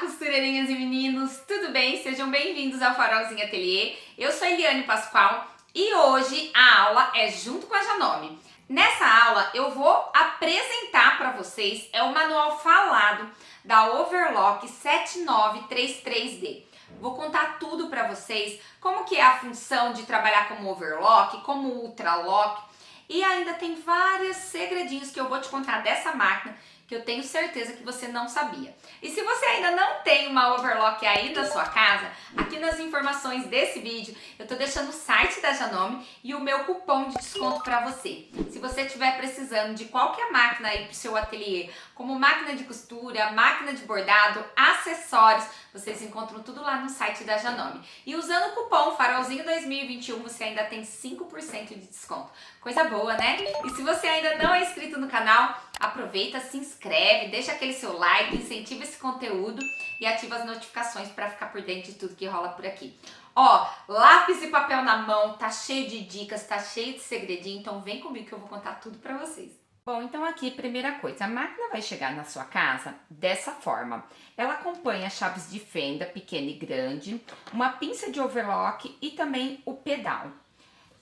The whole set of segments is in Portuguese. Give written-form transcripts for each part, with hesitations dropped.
costureirinhas e meninos, tudo bem? Sejam bem-vindos ao Farolzinho Ateliê. Eu sou Eliane Pascoal e hoje a aula é junto com a Janome. Nessa aula eu vou apresentar para vocês o manual falado da Overlock 7933D. Vou contar tudo para vocês, como que é a função de trabalhar como overlock, como ultralock, e ainda tem vários segredinhos que eu vou te contar dessa máquina que eu tenho certeza que você não sabia. E se você ainda não tem uma overlock aí na sua casa, aqui nas informações desse vídeo eu tô deixando o site da Janome e o meu cupom de desconto para você. Se você estiver precisando de qualquer máquina aí pro seu ateliê, como máquina de costura, máquina de bordado, acessórios, vocês encontram tudo lá no site da Janome. E usando o cupom Farolzinho 2021 você ainda tem 5% de desconto. Coisa boa, né? E se você ainda não é inscrito no canal, aproveita, se inscreve, deixa aquele seu like, incentiva esse conteúdo e ativa as notificações para ficar por dentro de tudo que rola por aqui. Ó, lápis e papel na mão, tá cheio de dicas, tá cheio de segredinho, então vem comigo que eu vou contar tudo para vocês. Bom, então aqui, primeira coisa, a máquina vai chegar na sua casa dessa forma. Ela acompanha chaves de fenda, pequena e grande, uma pinça de overlock e também o pedal.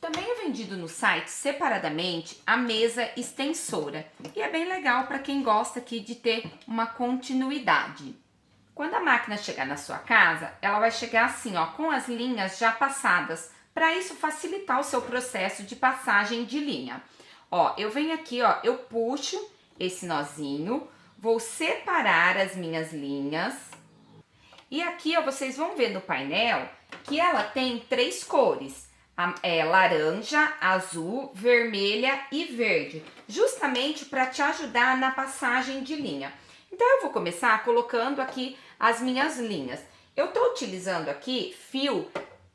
Também é vendido no site separadamente a mesa extensora e é bem legal para quem gosta aqui de ter uma continuidade. Quando a máquina chegar na sua casa, ela vai chegar assim, ó, com as linhas já passadas, para isso facilitar o seu processo de passagem de linha. Ó, eu venho aqui, ó, eu puxo esse nozinho, vou separar as minhas linhas e aqui, ó, vocês vão ver no painel que ela tem três cores. Laranja, azul, vermelha e verde, justamente para te ajudar na passagem de linha. Então eu vou começar colocando aqui as minhas linhas. Eu tô utilizando aqui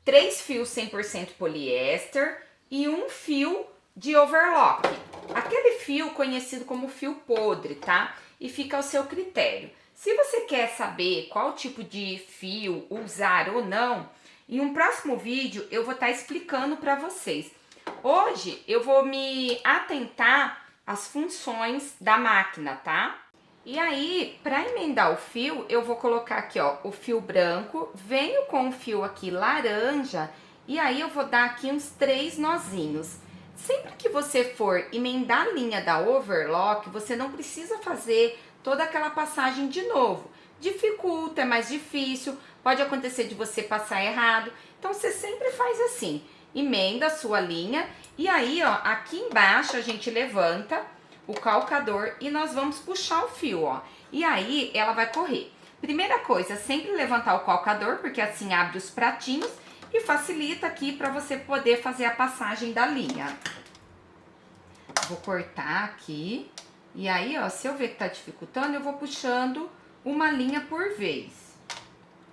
três fios 100% poliéster e um fio de overlock. Aquele fio conhecido como fio podre, tá? E fica ao seu critério. Se você quer saber qual tipo de fio usar ou não, em um próximo vídeo eu vou estar explicando para vocês. Hoje eu vou me atentar às funções da máquina, tá? E aí, para emendar o fio, eu vou colocar aqui, ó, o fio branco, venho com o fio aqui laranja e aí eu vou dar aqui uns 3 nozinhos. Sempre que você for emendar a linha da overlock, você não precisa fazer toda aquela passagem de novo. Dificulta, é mais difícil, pode acontecer de você passar errado. Então você sempre faz assim, emenda a sua linha e aí, ó, aqui embaixo a gente levanta o calcador e nós vamos puxar o fio, ó. E aí ela vai correr. Primeira coisa, sempre levantar o calcador, porque assim abre os pratinhos e facilita aqui para você poder fazer a passagem da linha. Vou cortar aqui e aí, ó, se eu ver que tá dificultando, eu vou puxando uma linha por vez.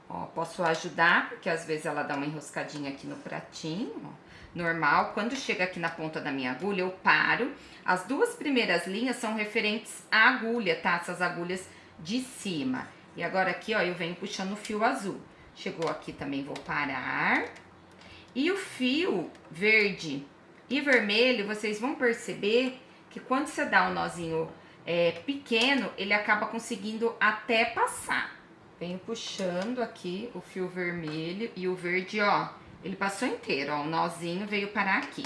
Ó, posso ajudar, porque às vezes ela dá uma enroscadinha aqui no pratinho, ó, normal. Quando chega aqui na ponta da minha agulha, eu paro. As duas primeiras linhas são referentes à agulha, tá? Essas agulhas de cima. E agora aqui, ó, eu venho puxando o fio azul. Chegou aqui também, vou parar. E o fio verde e vermelho, vocês vão perceber que quando você dá um nozinho pequeno, ele acaba conseguindo até passar. Venho puxando aqui o fio vermelho e o verde, ó, ele passou inteiro, ó, o nozinho veio parar aqui.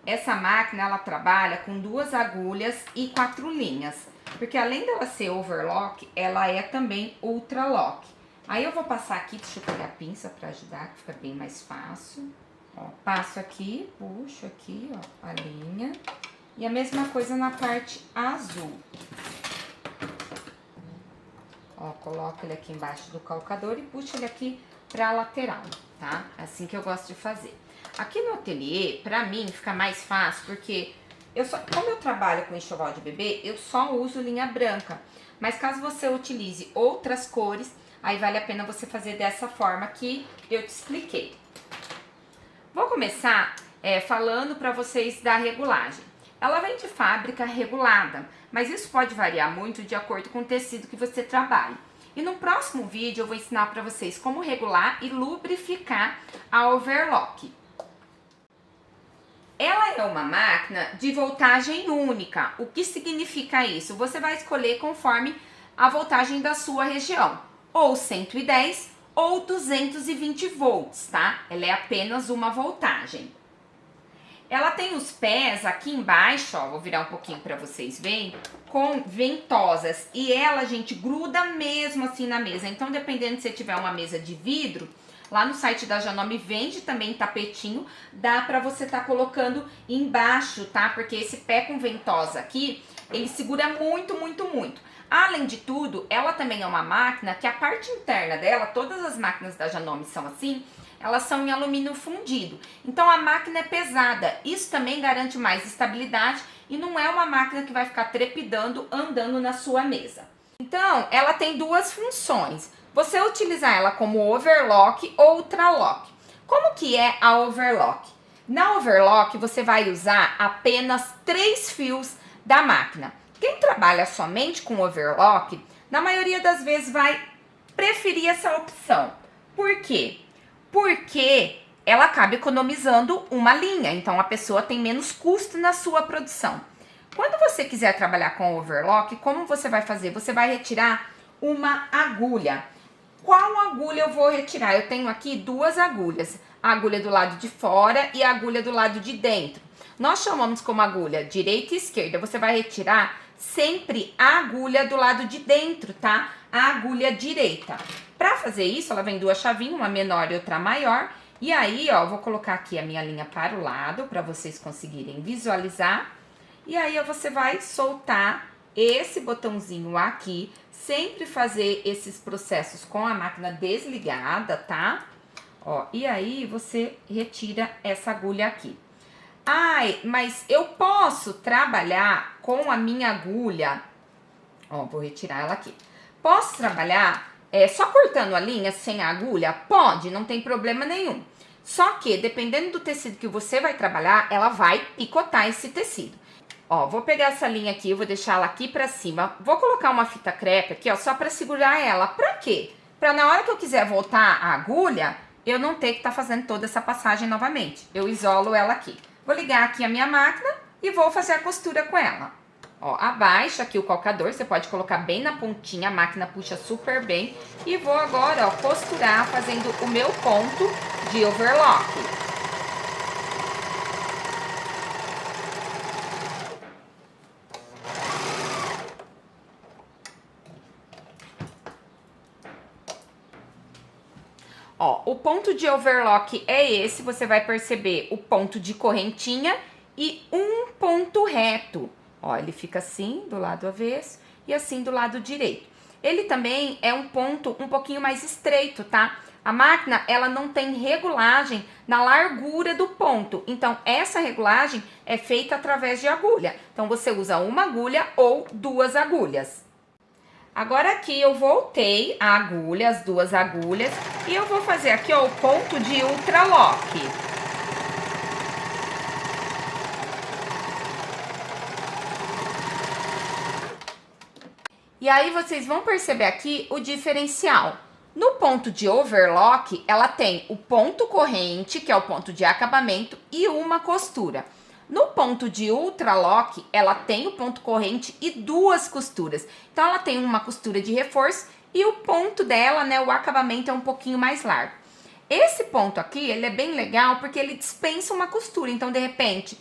Essa máquina, ela trabalha com 2 agulhas e 4 linhas, porque além dela ser overlock, ela é também ultralock. Aí eu vou passar aqui, deixa eu pegar a pinça para ajudar, que fica bem mais fácil. Ó, passo aqui, puxo aqui, ó, a linha. E a mesma coisa na parte azul. Ó, coloco ele aqui embaixo do calcador e puxo ele aqui pra lateral, tá? Assim que eu gosto de fazer. Aqui no ateliê, pra mim, fica mais fácil, porque como eu trabalho com enxoval de bebê, eu só uso linha branca. Mas caso você utilize outras cores, aí vale a pena você fazer dessa forma que eu te expliquei. Vou começar falando pra vocês da regulagem. Ela vem de fábrica regulada, mas isso pode variar muito de acordo com o tecido que você trabalha. E no próximo vídeo eu vou ensinar para vocês como regular e lubrificar a overlock. Ela é uma máquina de voltagem única. O que significa isso? Você vai escolher conforme a voltagem da sua região, ou 110 ou 220 volts, tá? Ela é apenas uma voltagem. Ela tem os pés aqui embaixo, ó, vou virar um pouquinho para vocês verem, com ventosas. E ela, gente, gruda mesmo assim na mesa. Então, dependendo se você tiver uma mesa de vidro, lá no site da Janome vende também tapetinho, dá para você tá colocando embaixo, tá? Porque esse pé com ventosa aqui, ele segura muito, muito, muito. Além de tudo, ela também é uma máquina que a parte interna dela, todas as máquinas da Janome são assim, elas são em alumínio fundido. Então a máquina é pesada. Isso também garante mais estabilidade e não é uma máquina que vai ficar trepidando andando na sua mesa. Então, ela tem duas funções. Você utilizar ela como overlock ou ultralock. Como que é a overlock? Na overlock, você vai usar apenas 3 fios da máquina. Quem trabalha somente com overlock, na maioria das vezes vai preferir essa opção. Por quê? Porque ela acaba economizando uma linha, então a pessoa tem menos custo na sua produção. Quando você quiser trabalhar com overlock, como você vai fazer? Você vai retirar uma agulha. Qual agulha eu vou retirar? Eu tenho aqui 2 agulhas, a agulha do lado de fora e a agulha do lado de dentro. Nós chamamos como agulha direita e esquerda. Você vai retirar sempre a agulha do lado de dentro, tá? A agulha direita. Para fazer isso, ela vem 2 chavinhas, uma menor e outra maior. E aí, ó, vou colocar aqui a minha linha para o lado, para vocês conseguirem visualizar. E aí, ó, você vai soltar esse botãozinho aqui. Sempre fazer esses processos com a máquina desligada, tá? Ó, e aí, você retira essa agulha aqui. Ai, mas eu posso trabalhar com a minha agulha. Ó, vou retirar ela aqui. Posso trabalhar só cortando a linha sem a agulha? Pode, não tem problema nenhum. Só que, dependendo do tecido que você vai trabalhar, ela vai picotar esse tecido. Ó, vou pegar essa linha aqui, vou deixar ela aqui pra cima. Vou colocar uma fita crepe aqui, ó, só pra segurar ela. Pra quê? Pra na hora que eu quiser voltar a agulha, eu não ter que estar fazendo toda essa passagem novamente. Eu isolo ela aqui. Vou ligar aqui a minha máquina e vou fazer a costura com ela. Ó, abaixa aqui o calcador, você pode colocar bem na pontinha, a máquina puxa super bem. E vou agora, ó, costurar fazendo o meu ponto de overlock. Ó, o ponto de overlock é esse, você vai perceber o ponto de correntinha e um ponto reto. Ó, ele fica assim, do lado avesso, e assim do lado direito. Ele também é um ponto um pouquinho mais estreito, tá? A máquina, ela não tem regulagem na largura do ponto. Então, essa regulagem é feita através de agulha. Então, você usa uma agulha ou 2 agulhas. Agora aqui eu voltei a agulha, as 2 agulhas, e eu vou fazer aqui, ó, o ponto de ultralock. E aí vocês vão perceber aqui o diferencial. No ponto de overlock, ela tem o ponto corrente, que é o ponto de acabamento, e uma costura. No ponto de ultralock, ela tem o ponto corrente e 2 costuras. Então, ela tem uma costura de reforço e o ponto dela, né, o acabamento é um pouquinho mais largo. Esse ponto aqui, ele é bem legal porque ele dispensa uma costura. Então, de repente,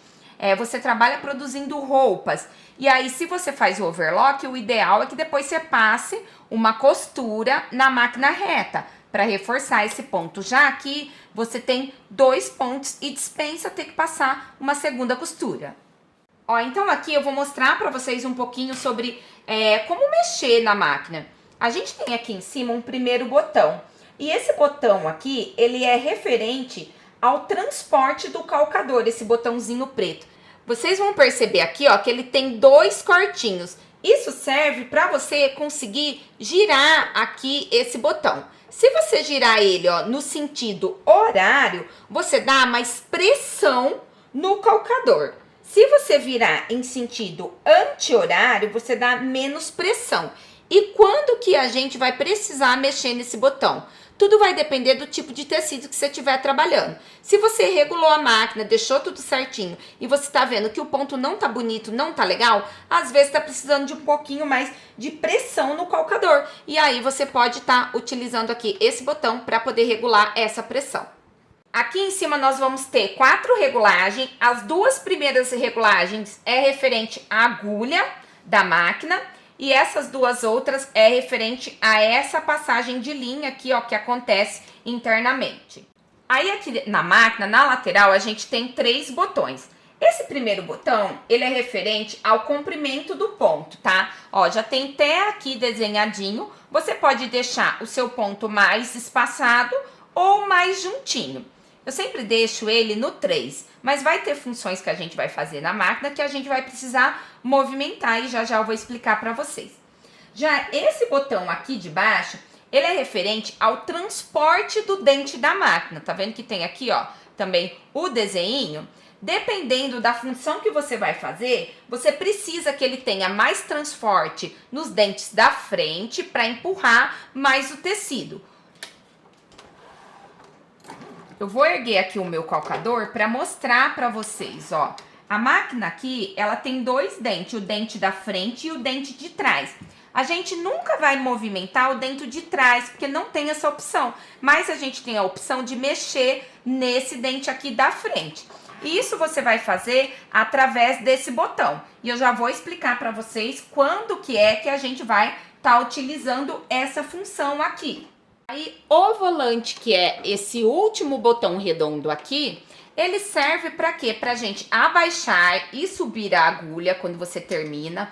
você trabalha produzindo roupas. E aí, se você faz o overlock, o ideal é que depois você passe uma costura na máquina reta para reforçar esse ponto. Já que você tem 2 pontos e dispensa ter que passar uma segunda costura. Ó, então aqui eu vou mostrar para vocês um pouquinho sobre como mexer na máquina. A gente tem aqui em cima um primeiro botão. E esse botão aqui, ele é referente ao transporte do calcador, esse botãozinho preto. Vocês vão perceber aqui, ó, que ele tem 2 cortinhos. Isso serve para você conseguir girar aqui esse botão. Se você girar ele, ó, no sentido horário, você dá mais pressão no calcador. Se você virar em sentido anti-horário, você dá menos pressão. E quando que a gente vai precisar mexer nesse botão? Tudo vai depender do tipo de tecido que você estiver trabalhando. Se você regulou a máquina, deixou tudo certinho e você está vendo que o ponto não tá bonito, não tá legal, às vezes está precisando de um pouquinho mais de pressão no calcador. E aí você pode estar utilizando aqui esse botão para poder regular essa pressão. Aqui em cima nós vamos ter 4 regulagens. As 2 primeiras regulagens é referente à agulha da máquina e essas 2 outras é referente a essa passagem de linha aqui, ó, que acontece internamente. Aí aqui na máquina, na lateral, a gente tem 3 botões. Esse primeiro botão, ele é referente ao comprimento do ponto, tá? Ó, já tem até aqui desenhadinho. Você pode deixar o seu ponto mais espaçado ou mais juntinho. Eu sempre deixo ele no 3, mas vai ter funções que a gente vai fazer na máquina que a gente vai precisar movimentar e já já eu vou explicar para vocês. Já esse botão aqui de baixo, ele é referente ao transporte do dente da máquina. Tá vendo que tem aqui, ó, também o desenho? Dependendo da função que você vai fazer, você precisa que ele tenha mais transporte nos dentes da frente para empurrar mais o tecido. Eu vou erguer aqui o meu calcador para mostrar para vocês, ó. A máquina aqui, ela tem 2 dentes, o dente da frente e o dente de trás. A gente nunca vai movimentar o dente de trás, porque não tem essa opção. Mas a gente tem a opção de mexer nesse dente aqui da frente. E isso você vai fazer através desse botão. E eu já vou explicar para vocês quando que é que a gente vai estar utilizando essa função aqui. Aí, o volante, que é esse último botão redondo aqui, ele serve para quê? Pra gente abaixar e subir a agulha quando você termina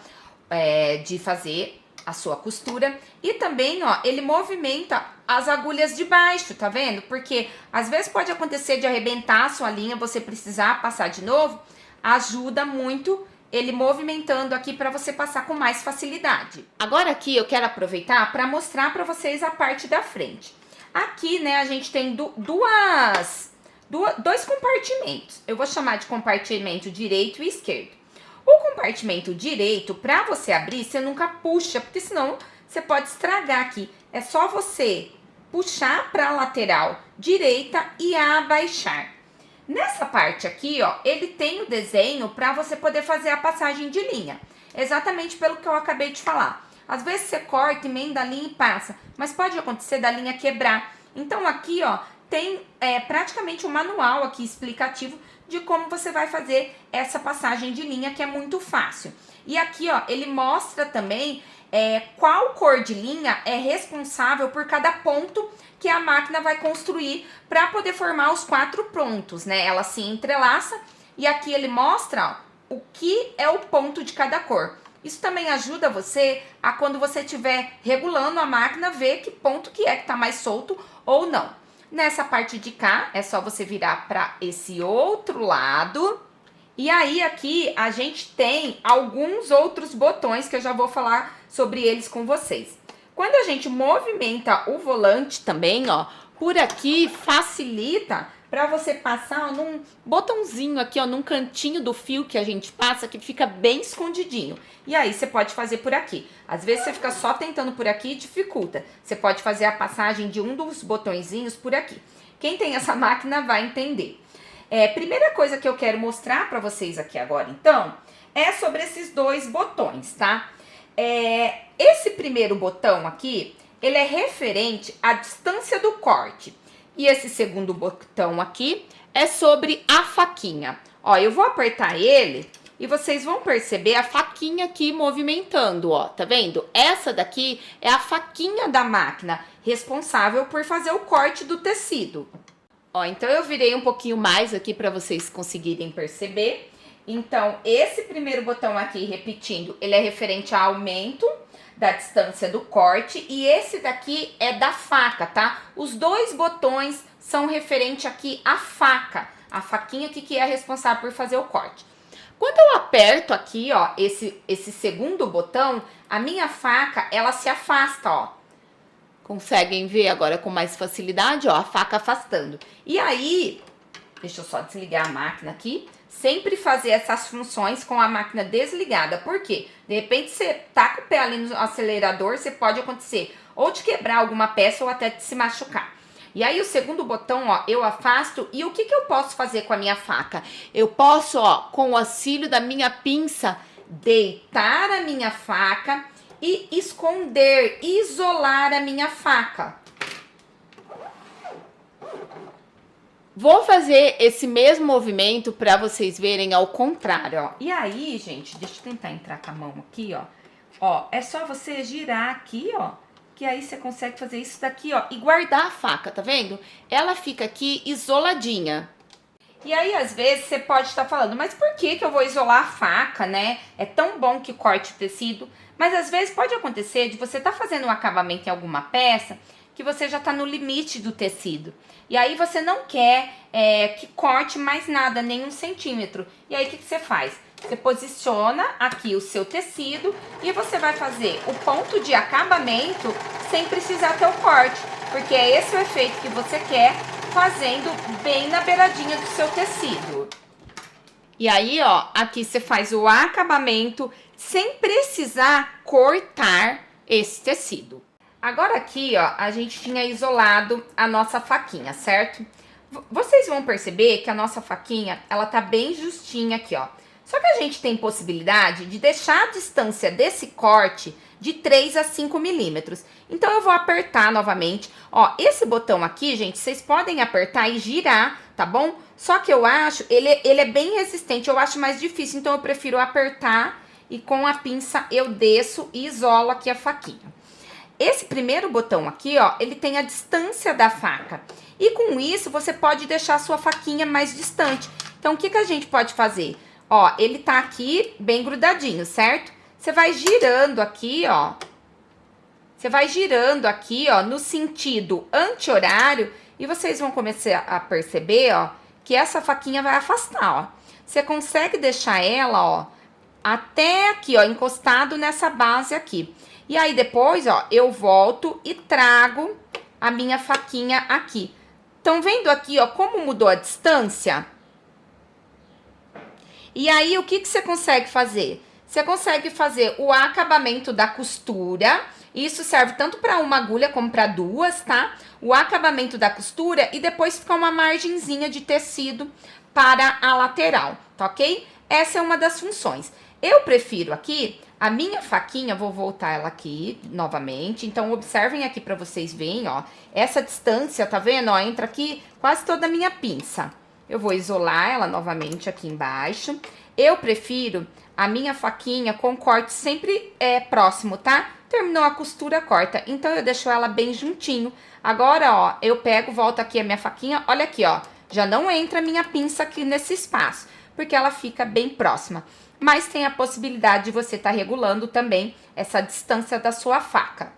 de fazer a sua costura. E também, ó, ele movimenta as agulhas de baixo, tá vendo? Porque às vezes pode acontecer de arrebentar a sua linha, você precisar passar de novo, ajuda muito ele movimentando aqui para você passar com mais facilidade. Agora aqui eu quero aproveitar para mostrar para vocês a parte da frente. Aqui, né, a gente tem dois compartimentos. Eu vou chamar de compartimento direito e esquerdo. O compartimento direito, para você abrir, você nunca puxa, porque senão você pode estragar aqui. É só você puxar para a lateral direita e abaixar. Nessa parte aqui, ó, ele tem o desenho para você poder fazer a passagem de linha. Exatamente pelo que eu acabei de falar. Às vezes você corta, emenda a linha e passa, mas pode acontecer da linha quebrar. Então aqui, ó, tem praticamente um manual aqui explicativo de como você vai fazer essa passagem de linha, que é muito fácil. E aqui, ó, ele mostra também qual cor de linha é responsável por cada ponto que a máquina vai construir para poder formar os 4 pontos, né? Ela se entrelaça e aqui ele mostra, ó, o que é o ponto de cada cor. Isso também ajuda você a, quando você estiver regulando a máquina, ver que ponto que tá mais solto ou não. Nessa parte de cá, é só você virar para esse outro lado. E aí aqui a gente tem alguns outros botões que eu já vou falar sobre eles com vocês. Quando a gente movimenta o volante também, ó, por aqui facilita para você passar, ó, num botãozinho aqui, ó, num cantinho do fio que a gente passa, que fica bem escondidinho. E aí você pode fazer por aqui. Às vezes você fica só tentando por aqui e dificulta. Você pode fazer a passagem de um dos botõezinhos por aqui. Quem tem essa máquina vai entender. Primeira coisa que eu quero mostrar para vocês aqui agora, então, é sobre esses 2 botões, tá? Esse primeiro botão aqui, ele é referente à distância do corte. E esse segundo botão aqui é sobre a faquinha. Ó, eu vou apertar ele e vocês vão perceber a faquinha aqui movimentando, ó. Tá vendo? Essa daqui é a faquinha da máquina, responsável por fazer o corte do tecido. Ó, então eu virei um pouquinho mais aqui para vocês conseguirem perceber. Então, esse primeiro botão aqui, repetindo, ele é referente ao aumento da distância do corte e esse daqui é da faca, tá? Os 2 botões são referente aqui à faca, a faquinha aqui que é responsável por fazer o corte. Quando eu aperto aqui, ó, esse segundo botão, a minha faca, ela se afasta, ó. Conseguem ver agora com mais facilidade, ó, a faca afastando. E aí, deixa eu só desligar a máquina aqui. sempre fazer essas funções com a máquina desligada. Por quê? De repente você tá com o pé ali no acelerador, você pode acontecer ou de quebrar alguma peça ou até de se machucar. E aí o segundo botão, ó, eu afasto. E o que eu posso fazer com a minha faca? Eu posso, ó, com o auxílio da minha pinça, deitar a minha faca e esconder, isolar a minha faca. Vou fazer esse mesmo movimento para vocês verem ao contrário, ó. E aí, gente, deixa eu tentar entrar com a mão aqui, ó. Ó, é só você girar aqui, ó, que aí você consegue fazer isso daqui, ó, e guardar a faca, tá vendo? Ela fica aqui isoladinha. E aí, às vezes, você pode estar falando, mas por que eu vou isolar a faca, né? É tão bom que corte o tecido. Mas, às vezes, pode acontecer de você estar fazendo um acabamento em alguma peça que você já está no limite do tecido. E aí, você não quer que corte mais nada, nem 1 centímetro. E aí, o que você faz? Você posiciona aqui o seu tecido e você vai fazer o ponto de acabamento sem precisar ter o corte. Porque é esse o efeito que você quer, fazendo bem na beiradinha do seu tecido. E aí, ó, aqui você faz o acabamento sem precisar cortar esse tecido. Agora aqui, ó, a gente tinha isolado a nossa faquinha, certo? Vocês vão perceber que a nossa faquinha, ela tá bem justinha aqui, ó. Só que a gente tem possibilidade de deixar a distância desse corte de 3 a 5 milímetros. Então, eu vou apertar novamente. Ó, esse botão aqui, gente, vocês podem apertar e girar, tá bom? Só que eu acho, ele é bem resistente, eu acho mais difícil. Então, eu prefiro apertar e com a pinça eu desço e isolo aqui a faquinha. Esse primeiro botão aqui, ó, ele tem a distância da faca. E com isso, você pode deixar a sua faquinha mais distante. Então, o que a gente pode fazer? Ó, ele tá aqui bem grudadinho, certo? Você vai girando aqui, ó. Você vai girando aqui, ó, no sentido anti-horário. E vocês vão começar a perceber, ó, que essa faquinha vai afastar, ó. Você consegue deixar ela, ó, até aqui, ó, encostado nessa base aqui. E aí, depois, ó, eu volto e trago a minha faquinha aqui. Estão vendo aqui, ó, como mudou a distância? E aí, o que você consegue fazer? Você consegue fazer o acabamento da costura. Isso serve tanto para uma agulha como para duas, tá? O acabamento da costura e depois fica uma margenzinha de tecido para a lateral, tá ok? Essa é uma das funções. Eu prefiro aqui a minha faquinha, vou voltar ela aqui novamente. Então, observem aqui para vocês verem, ó. Essa distância, tá vendo? Ó, entra aqui quase toda a minha pinça. Eu vou isolar ela novamente aqui embaixo. Eu prefiro a minha faquinha com corte sempre próximo, tá? Terminou a costura, corta. Então, eu deixo ela bem juntinho. Agora, ó, eu pego, volto aqui a minha faquinha. Olha aqui, ó. Já não entra a minha pinça aqui nesse espaço, porque ela fica bem próxima. Mas tem a possibilidade de você estar regulando também essa distância da sua faca.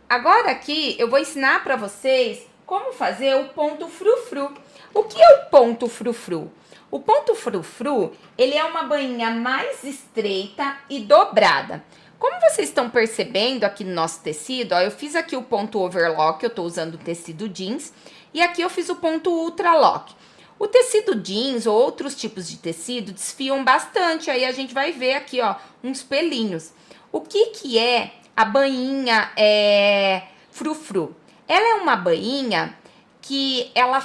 Agora aqui, eu vou ensinar para vocês como fazer o ponto frufru. O que é o ponto frufru? O ponto frufru, ele é uma bainha mais estreita e dobrada. Como vocês estão percebendo aqui no nosso tecido, ó, eu fiz aqui o ponto overlock, eu tô usando o tecido jeans, e aqui eu fiz o ponto ultralock. O tecido jeans ou outros tipos de tecido desfiam bastante, aí a gente vai ver aqui, ó, uns pelinhos. O que é a bainha frufru? Ela é uma bainha que ela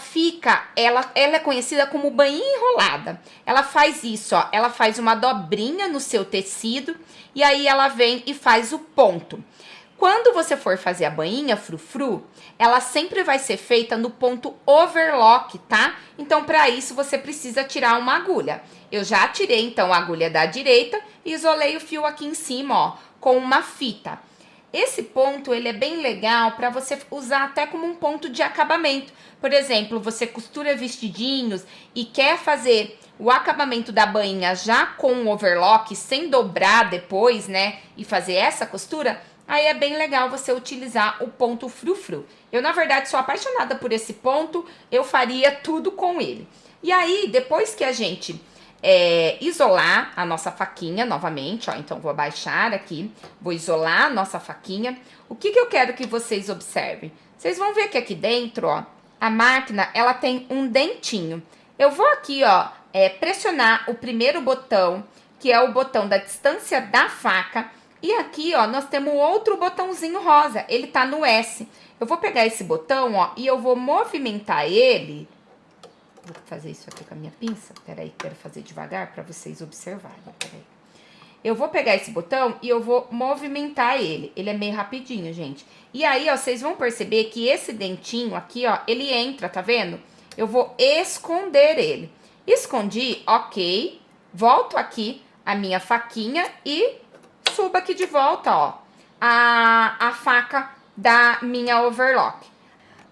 é conhecida como bainha enrolada. Ela faz isso, ó, ela faz uma dobrinha no seu tecido e aí ela vem e faz o ponto. Quando você for fazer a bainha frufru, ela sempre vai ser feita no ponto overlock, tá? Então, para isso, você precisa tirar uma agulha. Eu já tirei, então, a agulha da direita e isolei o fio aqui em cima, ó, com uma fita. Esse ponto, ele é bem legal para você usar até como um ponto de acabamento. Por exemplo, você costura vestidinhos e quer fazer o acabamento da bainha já com o overlock, sem dobrar depois, né? E fazer essa costura, aí é bem legal você utilizar o ponto frufru. Eu, na verdade, sou apaixonada por esse ponto, eu faria tudo com ele. E aí, depois que a gente isolar a nossa faquinha novamente, ó, então vou abaixar aqui, vou isolar a nossa faquinha. O que eu quero que vocês observem? Vocês vão ver que aqui dentro, ó, a máquina, ela tem um dentinho. Eu vou aqui, ó, pressionar o primeiro botão, que é o botão da distância da faca. E aqui, ó, nós temos outro botãozinho rosa, ele tá no S. Eu vou pegar esse botão, ó, e eu vou movimentar ele. Vou fazer isso aqui com a minha pinça. Peraí, quero fazer devagar para vocês observarem. Peraí. Eu vou pegar esse botão e eu vou movimentar ele. Ele é meio rapidinho, gente. E aí, ó, vocês vão perceber que esse dentinho aqui, ó, ele entra, tá vendo? Eu vou esconder ele. Escondi, ok. Volto aqui a minha faquinha e subo aqui de volta, ó, a faca da minha overlock.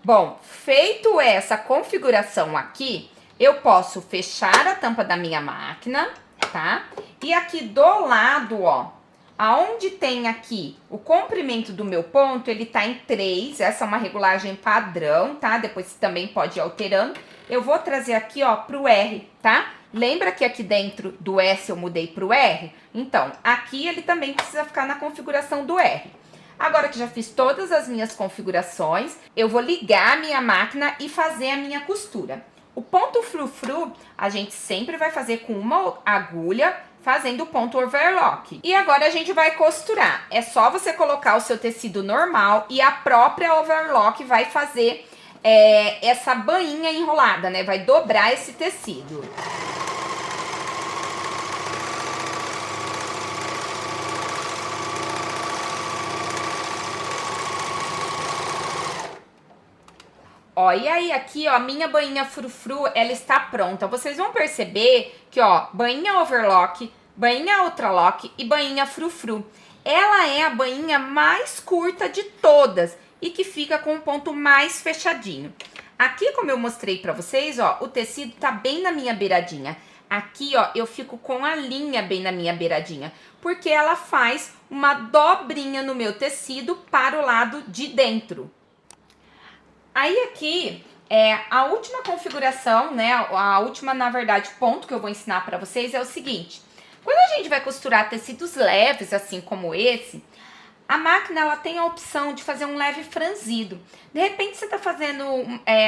Bom, feito essa configuração aqui, eu posso fechar a tampa da minha máquina, tá? E aqui do lado, ó, aonde tem aqui o comprimento do meu ponto, ele tá em 3, essa é uma regulagem padrão, tá? Depois você também pode ir alterando. Eu vou trazer aqui, ó, pro R, tá? Lembra que aqui dentro do S eu mudei pro R? Então, aqui ele também precisa ficar na configuração do R. Agora que já fiz todas as minhas configurações, eu vou ligar a minha máquina e fazer a minha costura. O ponto frufru, a gente sempre vai fazer com uma agulha, fazendo o ponto overlock. E agora a gente vai costurar. É só você colocar o seu tecido normal e a própria overlock vai fazer essa bainha enrolada, né? Vai dobrar esse tecido. Ó, e aí aqui, ó, a minha bainha frufru, ela está pronta. Vocês vão perceber que, ó, bainha overlock, bainha ultralock e bainha frufru. Ela é a bainha mais curta de todas e que fica com o ponto mais fechadinho. Aqui, como eu mostrei pra vocês, ó, o tecido tá bem na minha beiradinha. Aqui, ó, eu fico com a linha bem na minha beiradinha, porque ela faz uma dobrinha no meu tecido para o lado de dentro. Aí aqui, a última configuração, né, a última, na verdade, ponto que eu vou ensinar pra vocês é o seguinte. Quando a gente vai costurar tecidos leves, assim como esse, a máquina ela tem a opção de fazer um leve franzido. De repente você tá fazendo,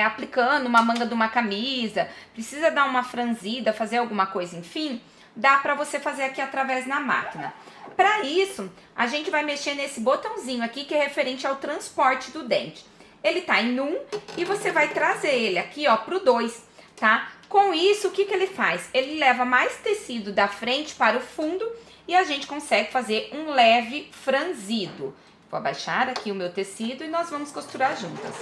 aplicando uma manga de uma camisa, precisa dar uma franzida, fazer alguma coisa, enfim, dá pra você fazer aqui através da máquina. Para isso, a gente vai mexer nesse botãozinho aqui que é referente ao transporte do dente. Ele tá em 1 e você vai trazer ele aqui, ó, pro 2, tá? Com isso, o que que ele faz? Ele leva mais tecido da frente para o fundo e a gente consegue fazer um leve franzido. Vou abaixar aqui o meu tecido e nós vamos costurar juntas.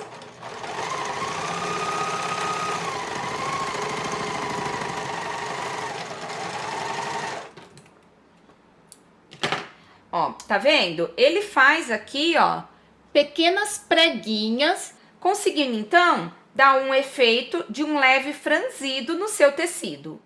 Ó, tá vendo? Ele faz aqui, ó, pequenas preguinhas, conseguindo então dar um efeito de um leve franzido no seu tecido.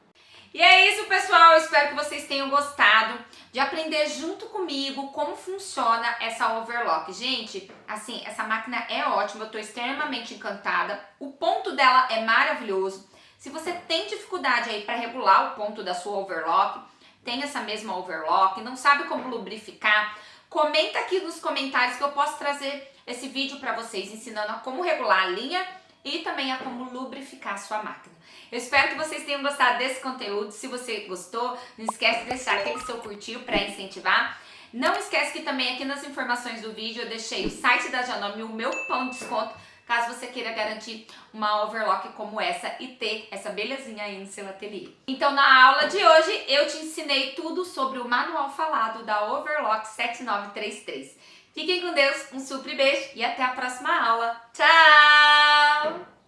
E é isso, pessoal, eu espero que vocês tenham gostado de aprender junto comigo como funciona essa overlock. Gente, assim, essa máquina é ótima, eu tô extremamente encantada, o ponto dela é maravilhoso. Se você tem dificuldade aí para regular o ponto da sua overlock, tem essa mesma overlock, não sabe como lubrificar, comenta aqui nos comentários que eu posso trazer esse vídeo para vocês ensinando a como regular a linha e também a como lubrificar a sua máquina. Eu espero que vocês tenham gostado desse conteúdo. Se você gostou, não esquece de deixar aquele seu curtir para incentivar. Não esquece que também aqui nas informações do vídeo eu deixei o site da Janome e o meu cupom de desconto, caso você queira garantir uma overlock como essa e ter essa belezinha aí no seu ateliê. Então, na aula de hoje, eu te ensinei tudo sobre o manual falado da Overlock 7933. Fiquem com Deus, um super beijo e até a próxima aula. Tchau!